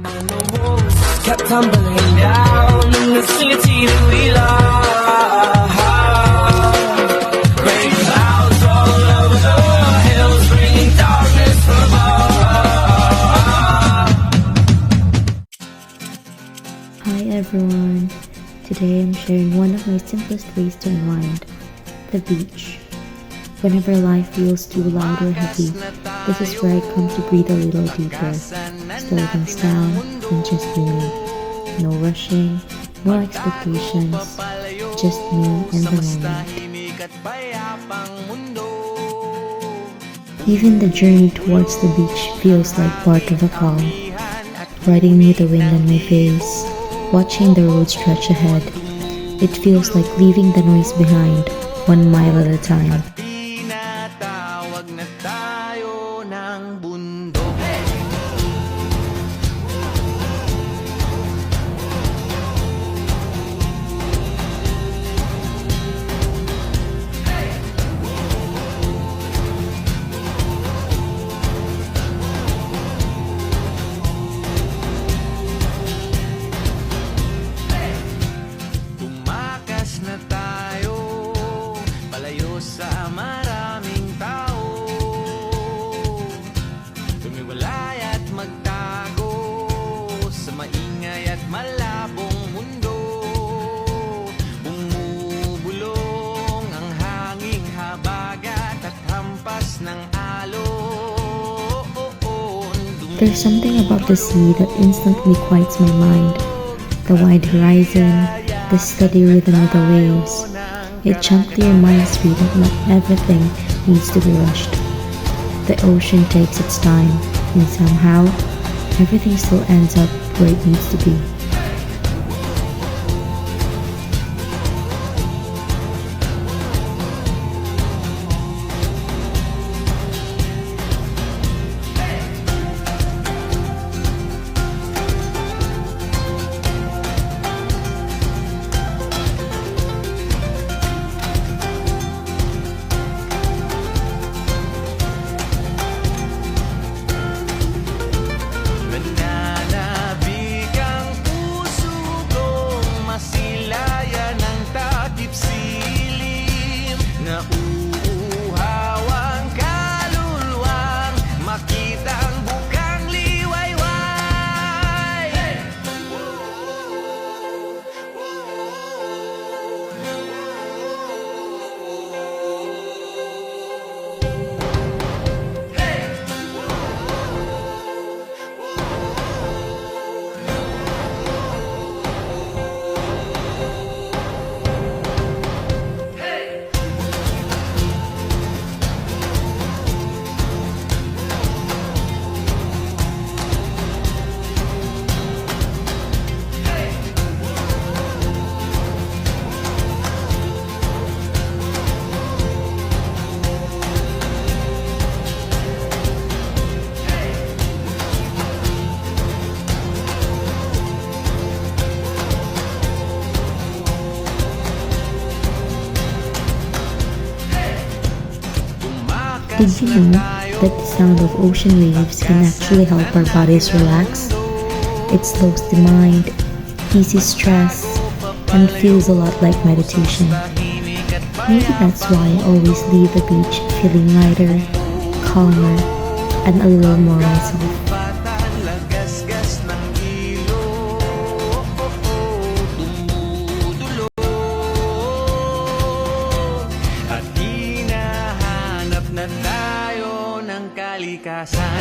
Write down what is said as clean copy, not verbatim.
The walls kept tumbling down in the city that we love. Great clouds all over the hills, bringing darkness from above. Hi everyone, today I'm sharing one of my simplest ways to unwind, the beach. Whenever life feels too loud or heavy, this is where I come to breathe a little deeper, slow things down, and just be me. No rushing, no expectations, just me and the moment. Even the journey towards the beach feels like part of a calm. Riding with the wind on my face, watching the road stretch ahead, it feels like leaving the noise behind, 1 mile at a time. Tinatawag na tayo ng bundok. Tumakas na tayo palayo sa maraming tao, tumiwalay at magtago sa maingay at malabong mundo. Bumubulong ang hanging habagat at hampas ng alon. There's something about the sea that instantly quiets my mind. The wide horizon, the steady rhythm of the waves. It gently reminds me that not everything needs to be rushed. The ocean takes its time, and somehow, everything still ends up where it needs to be. Nananabik ang puso kong masilayan ng takip silim. Nauuhaw ang kaluluwang makita ang bukang liwayway. Did you know that the sound of ocean waves can actually help our bodies relax? It slows the mind, eases stress, and feels a lot like meditation. Maybe that's why I always leave the beach feeling lighter, calmer, and a little more myself. Lagasgas ng ilog, dumudulog at hinahanap na tayo ng kalikasan.